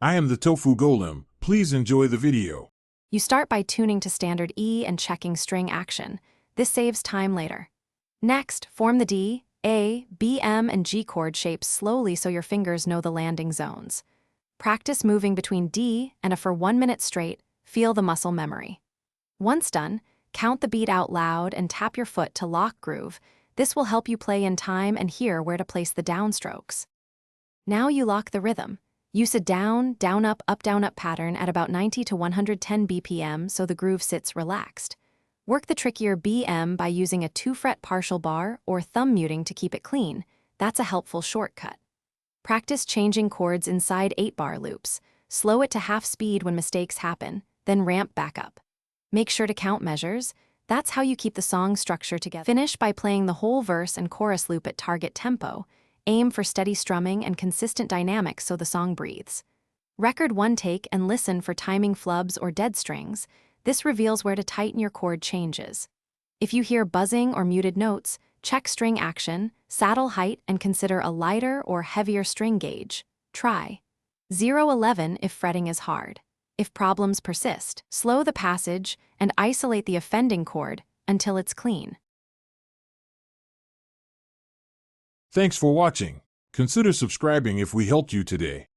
I am the Tofu Golem. Please enjoy the video. You start by tuning to standard E and checking string action. This saves time later. Next, form the D, A, B, M, and G chord shapes slowly so your fingers know the landing zones. Practice moving between D and A for 1 minute straight. Feel the muscle memory. Once done, count the beat out loud and tap your foot to lock groove. This will help you play in time and hear where to place the downstrokes. Now you lock the rhythm. Use a down, down, up, down, up pattern at about 90 to 110 BPM so the groove sits relaxed. Work the trickier BM by using a 2-fret partial bar or thumb muting to keep it clean. That's a helpful shortcut. Practice changing chords inside 8-bar loops. Slow it to half speed when mistakes happen, then ramp back up. Make sure to count measures. That's how you keep the song structure together. Finish by playing the whole verse and chorus loop at target tempo. Aim for steady strumming and consistent dynamics so the song breathes. Record one take and listen for timing flubs or dead strings. This reveals where to tighten your chord changes. If you hear buzzing or muted notes, check string action, saddle height, and consider a lighter or heavier string gauge. Try 0-11 if fretting is hard. If problems persist, slow the passage and isolate the offending chord until it's clean. Thanks for watching. Consider subscribing if we helped you today.